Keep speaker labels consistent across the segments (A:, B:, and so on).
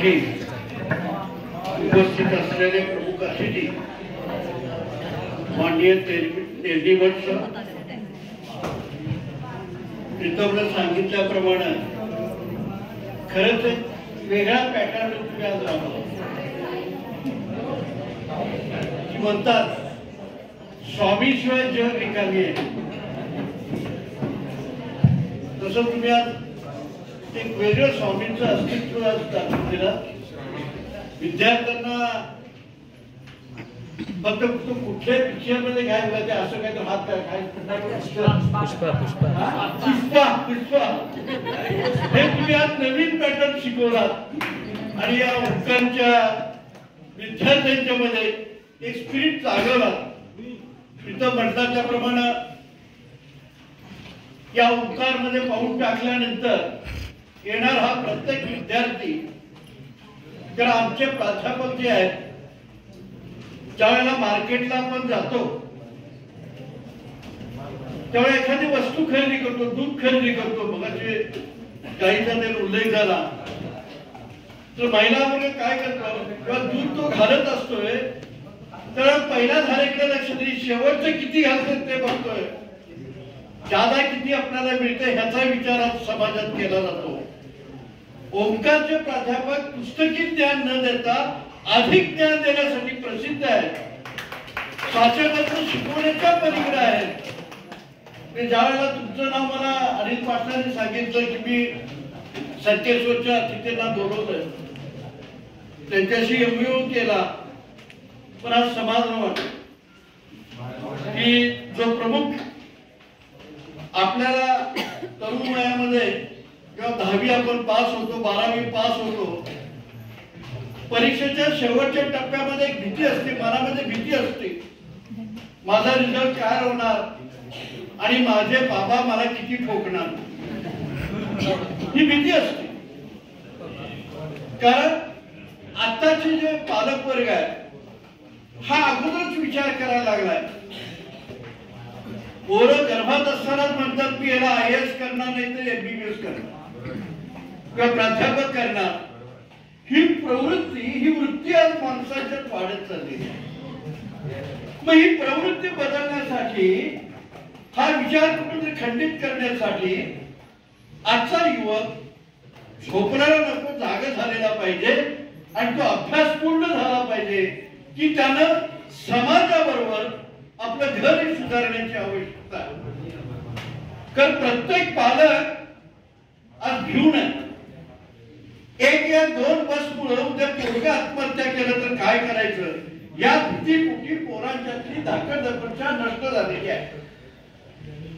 A: करण्यासाठी उपस्थित असलेले प्रमुख अतिथी माननीय तेलडीवर सर, प्रीतमने सांगितल्याप्रमाणे खरंच वेगळा पॅटर्न तुम्ही आज राबवला. म्हणतात स्वामीशिवाय जग रिकामी आहे, तसं तुम्ही आज एक वेगळं स्वामींचं अस्तित्व आज दाखवून दिलं. विद्यार्थ्यांना फक्त कुठल्या पिक्चरमध्ये काय बघायचे असं काय तर हात काय पुष्पा हे तुम्ही आज नवीन पॅटर्न शिकवलात आणि या ओंकारांच्या विद्यार्थ्यांच्या मध्ये एक स्पिरिट जागवला. तिथं म्हटलं त्याप्रमाणे या ओंकार मध्ये पाऊल टाकल्यानंतर येणार हा प्रत्येक विद्यार्थी, तर आमचे प्राध्यापक जे आहेत ज्यावेळेला मार्केटला आपण जातो त्यावेळेला एखादी वस्तू खरेदी करतो, दूध खरेदी करतो, मगाशी गाईचा त्याला उल्लेख झाला, तर महिला वगैरे काय करतात किंवा दूध तो घालत असतोय तर पहिल्या धारेकडे लक्ष दे, शेवटचं किती घालतात ते बघतोय, जादा किती आपल्याला मिळते ह्याचा विचार आज समाजात केला जातो. ओंकारचे प्राध्यापक पुस्तकी ज्ञान न देता अधिक ज्ञान देण्यासाठी प्रसिद्ध आहे. साचेबद्ध शिकवण्याच्या पलीकडे आहेत. ज्या वेळेला तुमचं नाव मला अनिल पाटलांनी सांगितलं की मी संकेश्वरच्या अतिथींना बोलवलंय, त्यांच्याशी एमयू केला, पण आज समाधान वाटत की जो प्रमुख आपल्याला तरुण वयामध्ये किंवा 10वी आपण पास होतो, 12वी पास होतो, परीक्षेच्या शेवटच्या टप्प्यामध्ये एक भीती असते, मनामध्ये भीती असते, माझा रिझल्ट काय होणार आणि माझे बाबा मला किती ठोकणार, ही भीती असते. कारण आताचे जे पालक वर्ग आहे हा अगोदरच विचार करायला लागलाय. पोरं गर्भात असतानाच म्हणतात मी याला IAS करणार नाही तर MBBS करणार किंवा प्राध्यापक करणार. ही प्रवृत्ती, ही वृत्ती आज माणसाच्यात वाढत चालली आहे. मग ही प्रवृत्ती बदलण्यासाठी, हा विचार कुठेतरी खंडित करण्यासाठी आजचा युवक झोपणारा नको, जागा झालेला पाहिजे आणि तो अभ्यास पूर्ण झाला पाहिजे की त्यानं समाजाबरोबर आपलं घर सुधारण्याची आवश्यकता आहे. कारण प्रत्येक पालक आज भिवून आहे. एक या 2 बसमुळे उद्या पोरगा आत्महत्या केलं तर काय करायचं या भीतीपोटी पोरांच्यातली धाकदपक्षा नष्ट झालेली आहे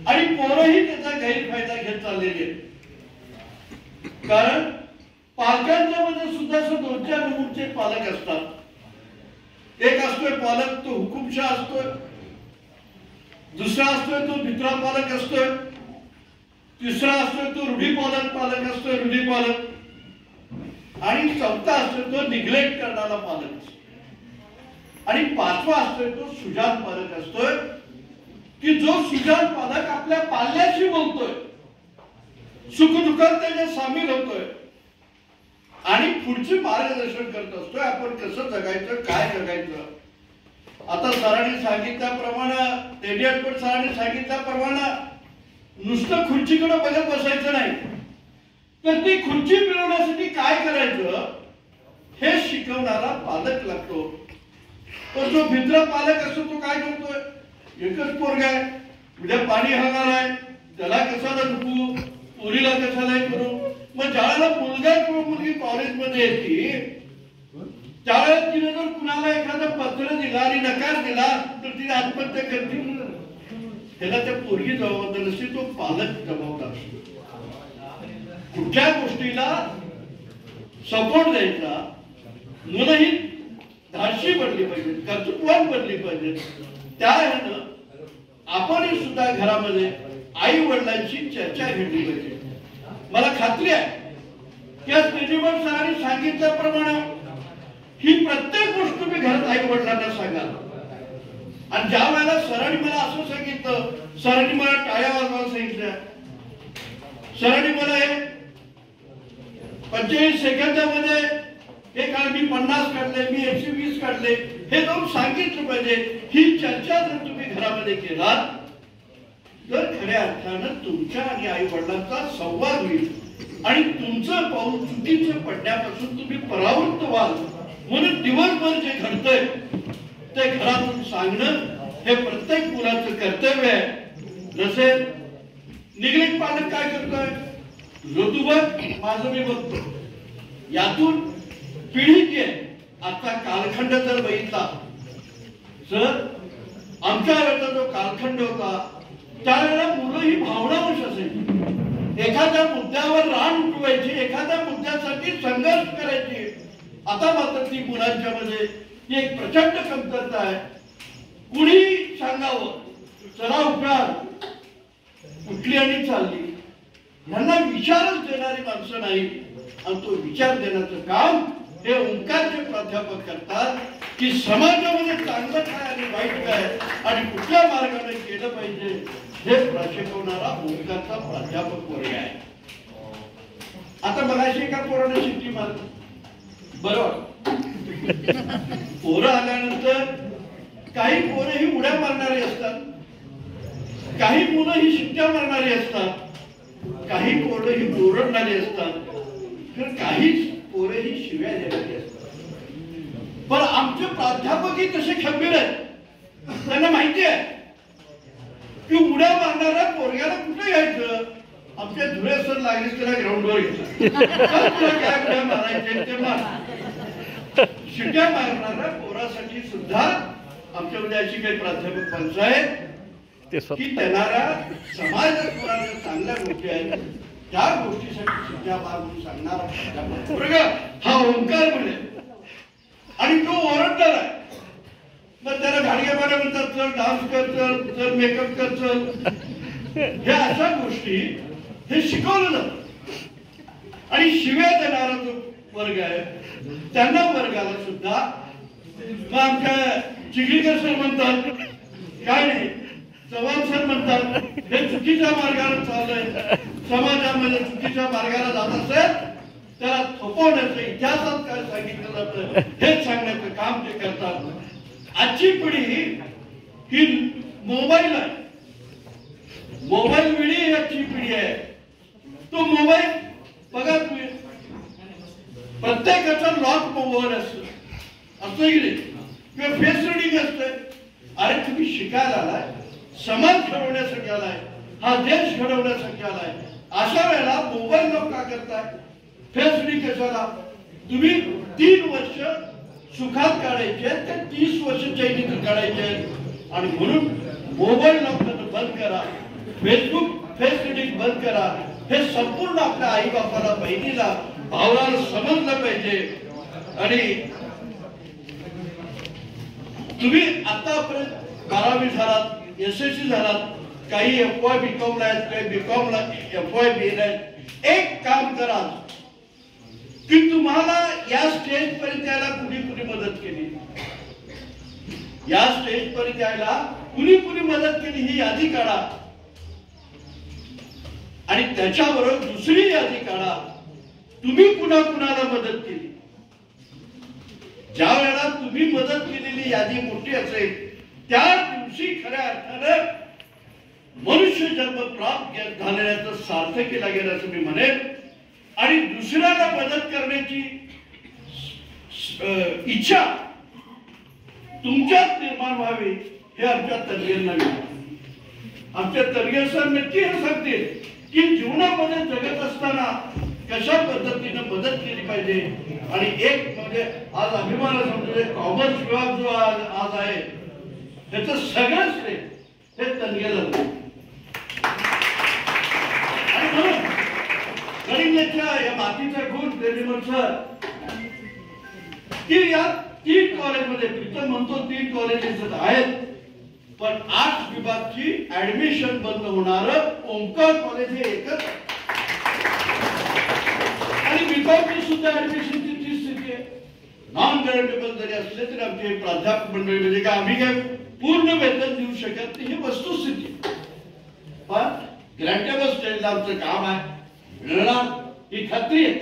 A: आणि पोरंही त्याचा गैरफायदा घेत चाललेली आहे. कारण पालकांच्या मध्ये सुद्धा 2-4 नमूनचे पालक असतात. एक असतोय पालक तो हुकुमशाह असतोय, दुसरा असतोय तो मित्रा पालक असतोय, तिसरा असतोय तो रूढी पालक असतोय, रूढी पालक, आणि चौथा असतोय तो निग्लेक्ट करणारा पालक असतो, आणि 5वा असतोय तो सुजाण पालक असतोय की जो सुजाण पालक आपल्या पाल्याशी बोलतोय, सुखदुःखात त्याच्या सामील होतोय आणि पुढचे मार्गदर्शन करत असतोय आपण कसं जगायचं, काय जगायचं. आता सरांनी सांगितल्याप्रमाणे, तेडियाटपट सरांनी सांगितल्याप्रमाणे नुसतं खुर्चीकडे बघत बसायचं नाही, तर ती खुर्ची मिळवण्यासाठी काय करायचं हे शिकवणारा पालक लागतो. पण जो मित्र पालक असतो तो काय करतोय, एकच पोरगा आहे, उद्या पाणी हणार आहे, त्याला कशाला नको, पोरीला कशाला करू. मग ज्यावेळेला मुलगा किंवा मुलगी कॉलेजमध्ये येते त्यावेळेला तिने जर कुणाला एखादं पत्र दिला आणि नकार दिला तर तिने आत्महत्या करते. त्याला त्या पोरगी जबाबदार नसते, तो पालक जबाबदार असतो. कुठल्या गोष्टीला सपोर्ट द्यायचा, मुलंही धाडशी बनली पाहिजे, कर्तृत्ववान बनली पाहिजे. त्या ह्यानं आपणही सुद्धा घरामध्ये आई वडिलांची चर्चा घेतली पाहिजे. मला खात्री आहे की आज तेजवर सरांनी सांगितल्याप्रमाणे ही प्रत्येक गोष्ट तुम्ही घरात आई वडिलांना सांगा. आणि ज्या वेळेला सरांनी मला असं सांगितलं, सरांनी मला टाळ्या वाजवायला सांगितल्या, सरांनी मला 45 सेकंदामध्ये मी 50 काढले, मी 120 काढले, हे जाऊन सांगितलं पाहिजे. ही चर्चा जर तुम्ही घरामध्ये केलात तर खऱ्या अर्थानं तुमच्या आणि आई वडिलांचा संवाद होईल आणि तुमचं पाऊल चुकीचं पडण्यापासून तुम्ही परावृत्त व्हाल. म्हणून दिवसभर जे घडतंय ते घरातून सांगणं हे प्रत्येक मुलाचं कर्तव्य आहे. जसे निगडीत पालक काय करतोय, जो तू बघ माझं मी बघतो, यातून पिढी जी आहे आता कालखंड जर बघितला सर, आमच्या वेळेचा जो कालखंड होता त्यावेळेला मुलं ही भावनावश असायची, एखाद्या मुद्द्यावर रान उठवायची, एखाद्या मुद्द्यासाठी संघर्ष करायची. आता मात्र ती मुलांच्या मध्ये एक प्रचंड कमतरता आहे. कुणी सांगावं चला उठा, उठली आणि चालली, यांना विचारच देणारी माणसं नाही. आणि तो विचार देण्याचं काम हे ओंकारचे प्राध्यापक करतात की समाजामध्ये चांगलं काय आणि वाईट काय आणि कुठल्या मार्गाने केलं पाहिजे हे शिकवणारा ओंकारचा प्राध्यापक वर्ग आहे. आता बघायची एका पोराने शिट्टी मारली, बरोबर, पोरं आल्यानंतर काही पोरं ही उड्या मारणारी असतात, काही मुलं ही शिट्ट्या मारणारी असतात, काही पोरं ही ओरडणारी असतात, तर काही पोरं ही शिव्या देणारी असतात. पण आमचे प्राध्यापकही तसे खंबीर आहेत. त्यांना माहिती आहे की उड्या मारणाऱ्या पोरग्याला कुठे घ्यायचं. आमच्या धुळे सर लागलीच त्याला ग्राउंडवर घेतला, काय उड्या मारायचे ते मार. शिट्ट्या मारणाऱ्या पोरासाठी सुद्धा आमच्यामध्ये अशी काही प्राध्यापक माणसं आहेत की त्यांना समाजात पोरांना चांगल्या गोष्टी आहेत, त्या गोष्टीसाठी शिट्ट्या मारून सांगणारा वर्ग हा ओंकार म्हणे. आणि तो ओरडणार आहे, मग त्याला घाडगेपणा म्हणतात, चल डान्स कर, चल मेकअप कर, चल, ह्या अशा गोष्टी हे शिकवलं जातं. आणि शिव्या देणारा जो वर्ग आहे त्यांना वर्गाला सुद्धा मग आमच्या चिखलीकर सर म्हणतात, काय नाही चव्हाण सर म्हणतात, हे चुकीच्या मार्गाने चाललंय, समाजामध्ये चुकीच्या मार्गाला जात असेल त्याला थोपवण्याचं इतिहासात काय सांगितलं जातं हेच सांगण्याचं काम ते करतात. आजची पिढी ही मोबाईल आहे, मोबाईल वेळी आजची पिढी आहे. तो मोबाईल बघा तुम्ही, प्रत्येकाचा लॉक मोबाईल असतो, असं की नाही, किंवा फेस रिडिंग असतंय. अरे तुम्ही शिकायला आलाय, समाज घडवण्यासाठी आलाय, हा देश घडवण्यासाठी आलाय, अशा वेळेला मोबाईल लॉक का करताय, फेस रिडिंग कशाला. तुम्ही 3 वर्ष सुखात काढायचे ते 30 वर्ष चैनीत काढायचे. आणि म्हणून मोबाईल लॉक बंद करा, फेसबुक फेस रिडिंग बंद करा. हे संपूर्ण आपल्या आई बापाला, बहिणीला, भावाला समजलं पाहिजे. आणि तुम्ही आतापर्यंत 12वी झालात, SSC झालात, काही FY BCom आहेत, काही BCom ला FY BA आहेत. एक काम करा की तुम्हाला या स्टेज पर्यंत यायला कुणी मदत केली, या स्टेज पर्यंत यायला कुणी मदत केली ही यादी काढा. आणि त्याच्याबरोबर दुसरी यादी काढा, तुम्ही कुणाला मदत केली. ज्या वेळेला तुम्ही मदत केलेली यादी मोठी असेल त्या दिवशी खऱ्या अर्थानं मनुष्य जन्म प्राप्त झालेल्याचं सार्थ केला गेलं असं मी म्हणेन. आणि दुसऱ्याला मदत करण्याची इच्छा तुमच्यात निर्माण व्हावी हे आमच्या तज्ञांना विचार. आमच्या तज्ञ सर नक्की हे सांगतील की जीवनामध्ये जगत असताना कशा पद्धतीने मदत केली पाहिजे. आणि एक म्हणजे आज अभिमान समजले कॉमर्स विभाग जो आज आहे त्याचं सगळं श्रेय हे तज्ञाला. आणि म्हणून गणिताच्या या मातीचा गुण प्रेमीमन सर की या 3 कॉलेजमध्ये प्रीतम म्हणतो 3 कॉलेजेस आहेत, पण 8 विभागची ऍडमिशन बंद होणार ओंकार कॉलेज हे एकच. आणि बीकॉमची सुद्धा ऍडमिशनची तीच स्थिती आहे. नॉन गॅरंटेबल जरी असले तरी आमचे प्राध्यापक मंडळी म्हणजे का आम्ही काय पूर्ण वेतन देऊ शकत नाही ही वस्तुस्थिती. पण ग्रँटेबल स्टेजला आमचं काम आहे, मिळणार ही खात्री आहे.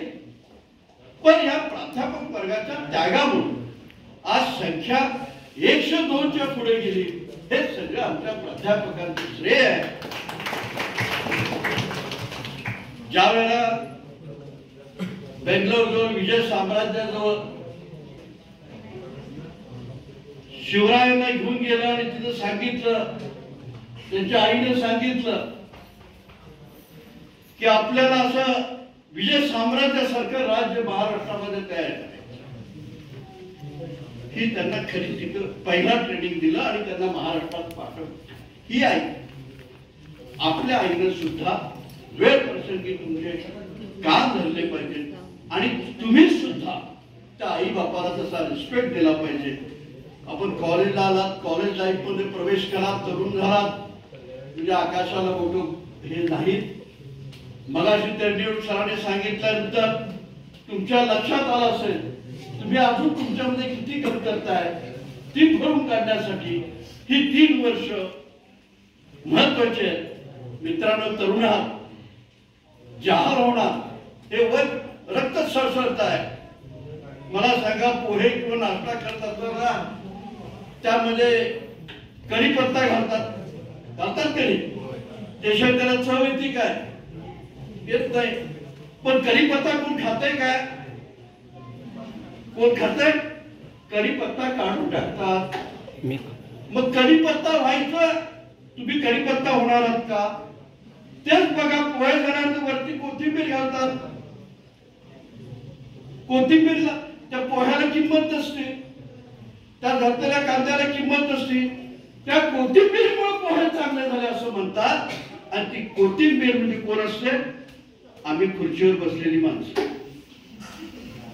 A: पण या प्राध्यापक वर्गाच्या त्यागामुळे आज संख्या 102च्या पुढे गेली. हे सगळं आमच्या प्राध्यापकांचं श्रेय आहे. ज्या वेळेला बेंगलोरजवळ विजय साम्राज्याजवळ शिवरायांना घेऊन गेला आणि तिथं सांगितलं, त्यांच्या आईने सांगितलं की आपल्याला असं विजय साम्राज्यासारखं राज्य महाराष्ट्रामध्ये तयार करायचं. ही त्यांना खरी तिथं पहिला ट्रेनिंग दिलं आणि त्यांना महाराष्ट्रात पाठवलं. ही आई, आपल्या आईने सुद्धा वेळ प्रसंगी तुमचे कान धरले पाहिजे आणि तुम्ही सुद्धा त्या आई बापाला तसा रिस्पेक्ट दिला पाहिजे. आपण कॉलेजला आलात, कॉलेज लाईफ मध्ये प्रवेश करा, तरुण झालात म्हणजे आकाशाला मोठं हे नाही. मगाशी त्यांनी सरांनी सांगितल्यानंतर तुमच्या लक्षात आलं असेल, तुम्ही अजून तुमच्यामध्ये किती कमतरता आहे ती भरून काढण्यासाठी ही 3 वर्ष महत्वाचे आहेत. मित्रांनो, तरुणात जहाल होणार हे वय रक्त सरसरत आहे. मला सांगा, पोहे किंवा नाश्ता करत असताना त्यामध्ये कढीपत्ता घालतात कधी, त्याशिवाय त्याला चव येते काय? येत नाही. पण कढीपत्ता कोण खातंय काय? कोण खातंय? कढीपत्ता काढून टाकतात. मग कढीपत्ता व्हायचं, तुम्ही कढीपत्ता होणार आहात का? तेच बघा, पोहे झाल्यानंतर वरती कोथिंबीर घालतात. कोथिंबीरला, त्या पोह्याला किंमत नसते, त्या घातलेल्या कांद्याला किंमत नसते. त्या कोथिंबीरमुळे पोहे चांगले झाले असं म्हणतात. आणि ती कोथिंबीर म्हणजे कोण असते? आम्ही खुर्चीवर बसलेली माणसं,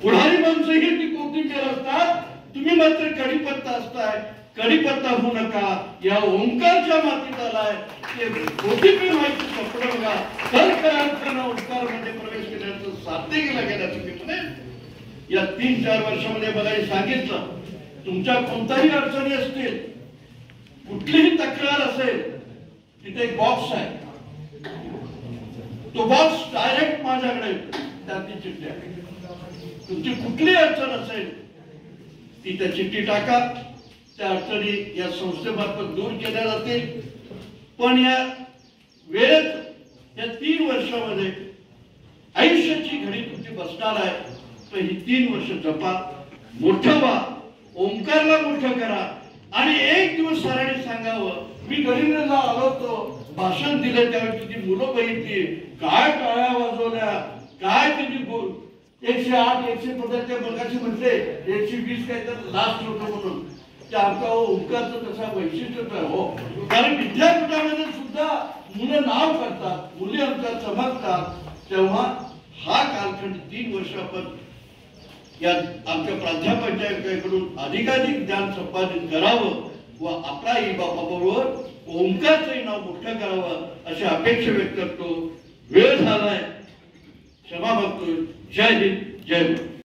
A: पुढारी माणसं ही ती कोथिंबीर असतात. तुम्ही मात्र कढीपत्ता असताय. कढीपत्ता होऊ नका. या ओंकारच्या मातीत आलाय, ते कोथिंबीर व्हायचं स्वप्न बघा. तर खऱ्या अर्थानं ओंकार मध्ये प्रवेश केल्याचं साध्य केलं गेल्याचं किती. या 3-4 वर्षामध्ये मला सांगितलं, तुमच्या कोणत्याही अडचणी असतील, कुठलीही तक्रार असेल, तिथे एक बॉक्स आहे. तो बॉक्स डायरेक्ट माझ्याकडे त्याची चिठ्ठी आहे. तुमची कुठलीही अडचण असेल ती त्या चिठ्ठी टाका. त्या अडचणी या संस्थेमार्फत दूर केल्या जातील. पण या वेळेत, या 3 वर्षामध्ये आयुष्याची घडी तुमची बसणार आहे. तर ही 3 वर्ष जपा, मोठं व्हा, ओंकारला मोठं करा. आणि एक दिवस सरांनी सांगावं, मी गडिंग्लजला आलो होतो, भाषण दिलं, त्यावेळी तुझी मुलं बघितली, काय टाळ्या वाजवल्या, काय तुझी 108 150 त्या मुलाची म्हटले 120 काय तर लास्ट होतं म्हणून. त्या आमचा ओंकारचं तसा वैशिष्ट्यच आहे हो. कारण विद्यापीठामध्ये सुद्धा मुलं नाव करतात, मुली आमच्या चमकतात. तेव्हा हा कालखंड 3 वर्ष आपण या आमच्या प्राध्यापकांकडून अधिकाधिक ज्ञान संपादित करावं व आपला आई बापाबरोबर ओंकारचंही नाव मोठं करावं अशी अपेक्षा व्यक्त करतो. वेळ झालाय, क्षमा मागतो. जय हिंद, जय भारत.